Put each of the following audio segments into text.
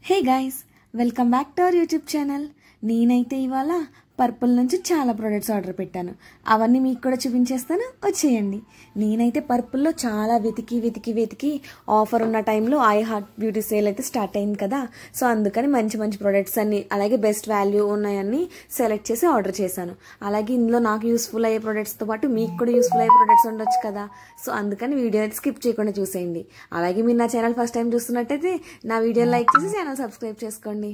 Hey guys, welcome back to our YouTube channel. నేనైతే ఇవాళ purple నుంచి చాలా ప్రోడక్ట్స్ ఆర్డర్ పెట్టాను. అవన్నీ మీకు కూడా చూపించేస్తాను, వచ్చేయండి. నేనైతే పర్పుల్లో చాలా వెతికి ఆఫర్ ఉన్న టైంలో ఐ హార్ట్ బ్యూటీ సేల్ అయితే స్టార్ట్ అయింది కదా. సో అందుకని మంచి మంచి ప్రోడక్ట్స్ అన్ని, అలాగే బెస్ట్ వాల్యూ ఉన్నాయన్నీ సెలెక్ట్ చేసి ఆర్డర్ చేశాను. అలాగే ఇందులో నాకు యూస్ఫుల్ అయ్యే ప్రోడక్ట్స్తో పాటు మీకు కూడా యూస్ఫుల్ అయ్యే ప్రోడక్ట్స్ ఉండొచ్చు కదా. సో అందుకని వీడియో అయితే స్కిప్ చేయకుండా చూసేయండి. అలాగే మీరు నా ఛానల్ ఫస్ట్ టైం చూస్తున్నట్టయితే నా వీడియో లైక్ చేసి ఛానల్ సబ్స్క్రైబ్ చేసుకోండి.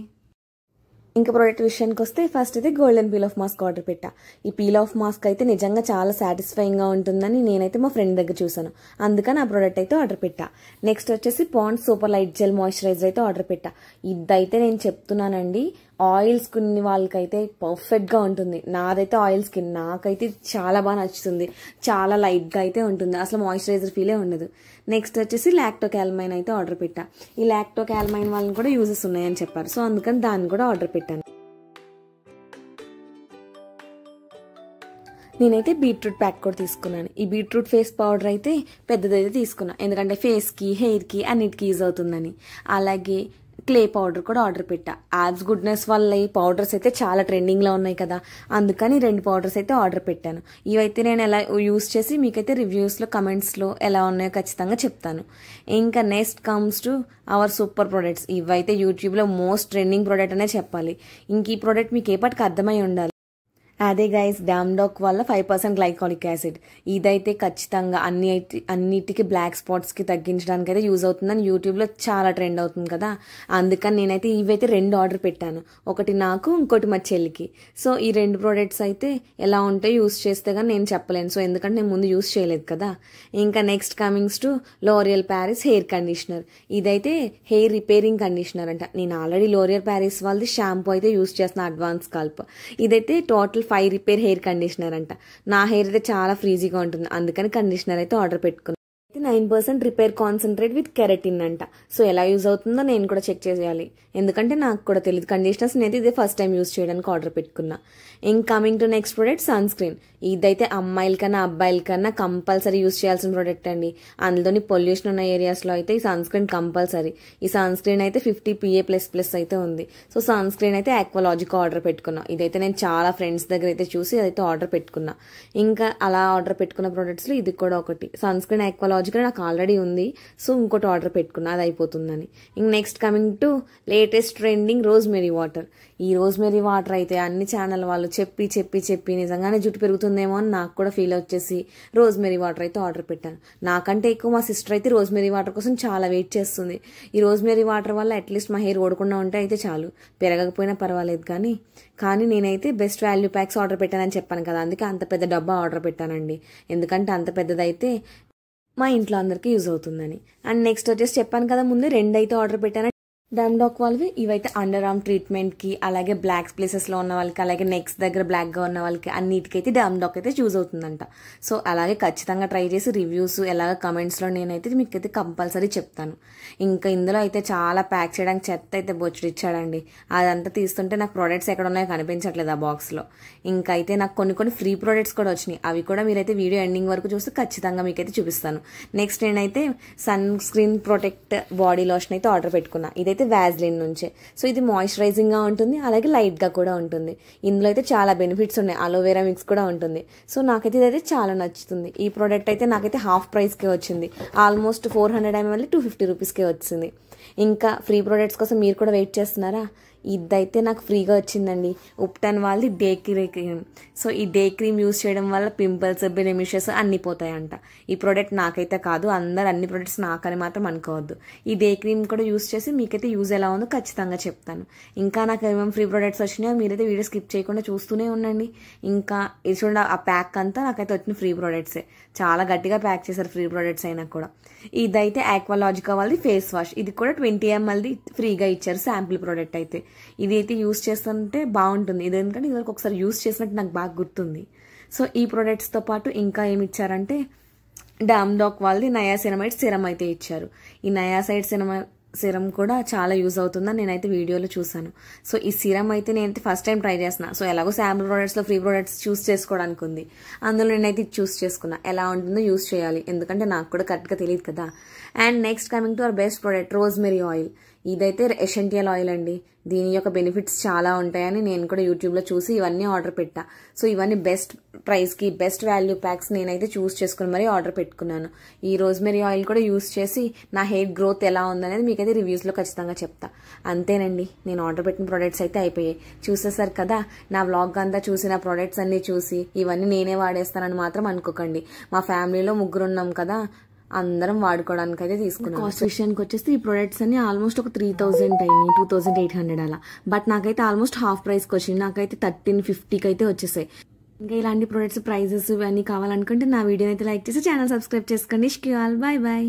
ఇంకా ప్రోడక్ట్ విషయానికి వస్తే ఫస్ట్ అయితే golden peel off mask order పెట్టా. ఈ పీల్ ఆఫ్ మాస్క్ అయితే నిజంగా చాలా సాటిస్ఫైయింగ్గా ఉంటుందని నేనైతే మా ఫ్రెండ్ దగ్గర చూసాను, అందుకని ఆ ప్రోడక్ట్ అయితే ఆర్డర్ పెట్టా. నెక్స్ట్ వచ్చేసి Pond's super light gel moisturizer అయితే ఆర్డర్ పెట్టా. ఇదైతే నేను చెప్తున్నానండి, ఆయిల్ స్కిన్ వాళ్ళకైతే పర్ఫెక్ట్గా ఉంటుంది. నాదైతే ఆయిల్ స్కిన్, నాకైతే చాలా బాగా నచ్చుతుంది. చాలా లైట్గా అయితే ఉంటుంది, అసలు మాయిశ్చరైజర్ ఫీలే ఉండదు. నెక్స్ట్ వచ్చేసి లాక్టో క్యాల్మైన్ అయితే ఆర్డర్ పెట్టా. ఈ లాక్టో క్యాల్మైన్ వాళ్ళని కూడా యూజెస్ ఉన్నాయని చెప్పారు, సో అందుకని దాన్ని కూడా ఆర్డర్ పెట్టాను. నేనైతే బీట్రూట్ ప్యాక్ కూడా తీసుకున్నాను. ఈ బీట్రూట్ ఫేస్ పౌడర్ అయితే పెద్దదైతే తీసుకున్నాను, ఎందుకంటే ఫేస్కి హెయిర్కి అన్నిటికీ యూజ్ అవుతుందని. అలాగే క్లే పౌడర్ కూడా ఆర్డర్ పెట్టా. యాబ్స్ గుడ్నెస్ వల్ల ఈ పౌడర్స్ అయితే చాలా ట్రెండింగ్లో ఉన్నాయి కదా, అందుకని 2 పౌడర్స్ అయితే ఆర్డర్ పెట్టాను. ఇవైతే నేను ఎలా యూజ్ చేసి మీకైతే రివ్యూస్లో కమెంట్స్లో ఎలా ఉన్నాయో ఖచ్చితంగా చెప్తాను. ఇంకా next comes to our super products. ఇవైతే యూట్యూబ్లో మోస్ట్ ట్రెండింగ్ ప్రోడక్ట్ అనే చెప్పాలి. ఇంక ఈ ప్రోడక్ట్ మీకు ఏపటికి అర్థమై ఉండాలి. అదే గైస్, డామ్డాక్ వల్ల 5% గ్లైకాలిక్ యాసిడ్. ఇదైతే ఖచ్చితంగా అన్నిటికీ బ్లాక్ స్పాట్స్కి తగ్గించడానికి అయితే యూజ్ అవుతుందని యూట్యూబ్లో చాలా ట్రెండ్ అవుతుంది కదా, అందుకని నేనైతే ఇవైతే 2 ఆర్డర్ పెట్టాను. ఒకటి నాకు, ఇంకోటి మా చెల్లికి. సో ఈ 2 ప్రోడక్ట్స్ అయితే ఎలా ఉంటాయో యూజ్ చేస్తే కానీ నేను చెప్పలేను, సో ఎందుకంటే నేను ముందు యూజ్ చేయలేదు కదా. ఇంకా next Cummins to L'Oreal Paris hair conditioner. ఇదైతే హెయిర్ రిపేరింగ్ కండిషనర్ అంట. నేను ఆల్రెడీ లోరియల్ ప్యారిస్ వాళ్ళది షాంపూ అయితే యూజ్ చేస్తున్నా, అడ్వాన్స్ స్కాల్ప్. ఇదైతే టోటల్ 5 రిపేర్ హెయిర్ కండిషనర్ అంట. నా హెయిర్ అయితే చాలా ఫ్రీజీగా ఉంటుంది, అందుకని కండిషనర్ అయితే ఆర్డర్ పెట్టుకున్నాను. 9% రిపేర్ కాన్సన్ట్రేట్ విత్ కెరటిన్ అంట. సో ఎలా యూజ్ అవుతుందో నేను కూడా చెక్ చేయాలి, ఎందుకంటే నాకు కూడా తెలియదు కండిషనర్స్. నేను ఇదే ఫస్ట్ టైం యూజ్ చేయడానికి ఆర్డర్ పెట్టుకున్నా. ఇంక coming to next product sunscreen. ఇదైతే అమ్మాయిలకన్నా అబ్బాయిలకన్నా కంపల్సరీ యూజ్ చేయాల్సిన ప్రోడక్ట్ అండి. అందులోని పొల్యూషన్ ఉన్న ఏరియాస్లో అయితే ఈ సన్ స్క్రీన్ కంపల్సరీ. ఈ సన్ స్క్రీన్ అయితే 50 PA++ అయితే ఉంది. సో సన్ స్క్రీన్ అయితే ఆక్వాలాజిక్ ఆర్డర్ పెట్టుకున్నా. ఇదైతే నేను చాలా ఫ్రెండ్స్ దగ్గర అయితే చూసి అదైతే ఆర్డర్ పెట్టుకున్నా. ఇంకా అలా ఆర్డర్ పెట్టుకున్న ప్రోడక్ట్స్లో ఇది కూడా ఒకటి. సన్ స్క్రీన్ ఆక్వాలాజిక్ నాకు ఆల్రెడీ ఉంది, సో ఇంకోటి ఆర్డర్ పెట్టుకున్నా, అది అయిపోతుందని. ఇంక next coming to latest trending rosemary water. ఈ రోజ్మెరీ వాటర్ అయితే అన్ని ఛానల్ వాళ్ళు చెప్పి నిజంగానే జుట్టు పెరుగుతుందేమో అని నాకు కూడా ఫీల్ వచ్చేసి రోజ్మెరీ వాటర్ అయితే ఆర్డర్ పెట్టాను. నాకంటే ఎక్కువ మా సిస్టర్ అయితే రోజ్మెరీ వాటర్ కోసం చాలా వెయిట్ చేస్తుంది. ఈ రోజ్మెరీ వాటర్ వల్ల అట్లీస్ట్ మా హెయిర్ ఓడకుండా ఉంటే అయితే చాలు, పెరగకపోయినా పర్వాలేదు. కానీ నేనైతే బెస్ట్ వాల్యూ ప్యాక్స్ ఆర్డర్ పెట్టానని చెప్పాను కదా, అందుకే అంత పెద్ద డబ్బా ఆర్డర్ పెట్టానండి. ఎందుకంటే అంత పెద్దదైతే మా ఇంట్లో అందరికీ యూజ్ అవుతుందని. అండ్ నెక్స్ట్ వచ్చేసి చెప్పాను కదా ముందు 2 అయితే ఆర్డర్ పెట్టాను. డామ్డాక్ వాళ్ళవి ఇవైతే అండర్ ఆర్మ్ ట్రీట్మెంట్కి, అలాగే బ్లాక్ ప్లేసెస్లో ఉన్న వాళ్ళకి, అలాగే నెక్స్ దగ్గర బ్లాక్గా ఉన్న వాళ్ళకి అన్నిటికైతే డామ్డాక్ అయితే యూజ్ అవుతుందంట. సో అలాగే ఖచ్చితంగా ట్రై చేసి రివ్యూస్ ఎలాగ కమెంట్స్లో నేనైతే మీకైతే కంపల్సరీ చెప్తాను. ఇంకా ఇందులో అయితే చాలా ప్యాక్ చేయడానికి చెత్త అయితే బొచ్చుడు ఇచ్చాడండి. అదంతా తీస్తుంటే నాకు ప్రోడక్ట్స్ ఎక్కడ ఉన్నాయో కనిపించట్లేదు ఆ బాక్స్లో. ఇంకా అయితే నాకు కొన్ని ఫ్రీ ప్రోడక్ట్స్ కూడా వచ్చినాయి. అవి కూడా మీరైతే వీడియో ఎండింగ్ వరకు చూస్తే ఖచ్చితంగా మీకైతే చూపిస్తాను. నెక్స్ట్ నేనైతే sunscreen protect body lotion అయితే ఆర్డర్ పెట్టుకున్నా. ఇదైతే వ్యాజ్లిన్ నుంచే. సో ఇది మాయిశ్చరైజింగ్ గా ఉంటుంది, అలాగే లైట్ గా కూడా ఉంటుంది. ఇందులో అయితే చాలా బెనిఫిట్స్ ఉన్నాయి, అలోవెరా మిక్స్ కూడా ఉంటుంది. సో నాకైతే ఇదైతే చాలా నచ్చుతుంది. ఈ ప్రోడక్ట్ అయితే నాకైతే హాఫ్ ప్రైస్కే వచ్చింది. ఆల్మోస్ట్ 400 ml 250 రూపీస్కే వచ్చింది. ఇంకా ఫ్రీ ప్రోడక్ట్స్ కోసం మీరు కూడా వెయిట్ చేస్తున్నారా? ఇదైతే నాకు ఫ్రీగా వచ్చిందండి, ఉప్టన్ వాళ్ళది డే క్రీమ్. సో ఈ డే క్రీమ్ యూజ్ చేయడం వల్ల పింపుల్స్, బ్లెమిషెస్ అన్ని పోతాయంట. ఈ ప్రోడక్ట్ నాకైతే కాదు, అందరు అన్ని ప్రోడక్ట్స్ నాకని మాత్రం అనుకోవద్దు. ఈ డే క్రీమ్ కూడా యూజ్ చేసి మీకైతే యూజ్ ఎలా ఉందో ఖచ్చితంగా చెప్తాను. ఇంకా నాకు ఏమేమి ఫ్రీ ప్రోడక్ట్స్ వచ్చినాయో మీరైతే వీడియో స్కిప్ చేయకుండా చూస్తూనే ఉండండి. ఇంకా ఇది చూడండి, ఆ ప్యాక్ అంతా నాకైతే వచ్చిన ఫ్రీ ప్రోడక్ట్సే. చాలా గట్టిగా ప్యాక్ చేశారు ఫ్రీ ప్రోడక్ట్స్ అయినా కూడా. ఇదైతే ఆక్వాలాజికా వాళ్ళది ఫేస్ వాష్. ఇది కూడా 20 mlది ఫ్రీగా ఇచ్చారు శాంపుల్ ప్రోడక్ట్ అయితే. ఇది అయితే యూజ్ చేస్తుంటే బాగుంటుంది. ఇది ఎందుకంటే ఇదివరకు ఒకసారి యూజ్ చేసినట్టు నాకు బాగా గుర్తుంది. సో ఈ ప్రోడక్ట్స్తో పాటు ఇంకా ఏమి ఇచ్చారంటే డామ్డాక్ వాళ్ళది నయాసినమైడ్ సిరం అయితే ఇచ్చారు. ఈ నయాసైడ్ సిరం కూడా చాలా యూజ్ అవుతుందని నేనైతే వీడియోలో చూసాను. సో ఈ సిరం అయితే నేనైతే ఫస్ట్ టైం ట్రై చేస్తున్నా. సో ఎలాగో శాంపుల్ ప్రోడక్ట్స్లో ఫ్రీ ప్రోడక్ట్స్ చూస్ చేసుకోవడానికి ఉంది, అందులో నేనైతే ఇది చూస్ చేసుకున్నా. ఎలా ఉంటుందో యూజ్ చేయాలి, ఎందుకంటే నాకు కూడా కరెక్ట్గా తెలియదు కదా. And next coming to our best product rosemary oil. ఇదైతే ఎసెన్షియల్ ఆయిల్ అండి. దీని యొక్క బెనిఫిట్స్ చాలా ఉంటాయని నేను కూడా యూట్యూబ్లో చూసి ఇవన్నీ ఆర్డర్ పెట్టా. సో ఇవన్నీ బెస్ట్ ప్రైస్కి బెస్ట్ వాల్యూ ప్యాక్స్ నేనైతే చూస్ చేసుకుని మరీ ఆర్డర్ పెట్టుకున్నాను. ఈ రోజ్మెరీ ఆయిల్ కూడా యూస్ చేసి నా హెయిర్ గ్రోత్ ఎలా ఉందనేది మీకైతే రివ్యూస్లో ఖచ్చితంగా చెప్తా. అంతేనండి, నేను ఆర్డర్ పెట్టిన ప్రోడక్ట్స్ అయితే అయిపోయాయి. చూసేసారు కదా, నా వ్లాగ్ అంతా చూసి నా ప్రోడక్ట్స్ అన్నీ చూసి ఇవన్నీ నేనే వాడేస్తానని మాత్రం అనుకోకండి. మా ఫ్యామిలీలో 3 ఉన్నాం కదా, అందరం వాడుకోవడానికి అయితే తీసుకున్నాం. కాస్ట్ విషయానికి వచ్చేసి ఈ ప్రొడక్ట్స్ అన్ని ఆల్మోస్ట్ ఒక 3000 అయినాయి, 2800 అలా. బట్ నాకైతే ఆల్మోస్ట్ హాఫ్ ప్రైస్కి వచ్చింది. నాకైతే 1350కి అయితే వచ్చేసాయి. ఇంకా ఇలాంటి ప్రొడక్ట్స్ ప్రైజెస్ ఇవన్నీ కావాలనుకుంటే నా వీడియోని అయితే లైక్ చేసి ఛానల్ సబ్స్క్రైబ్ చేసుకోండి. Bye bye.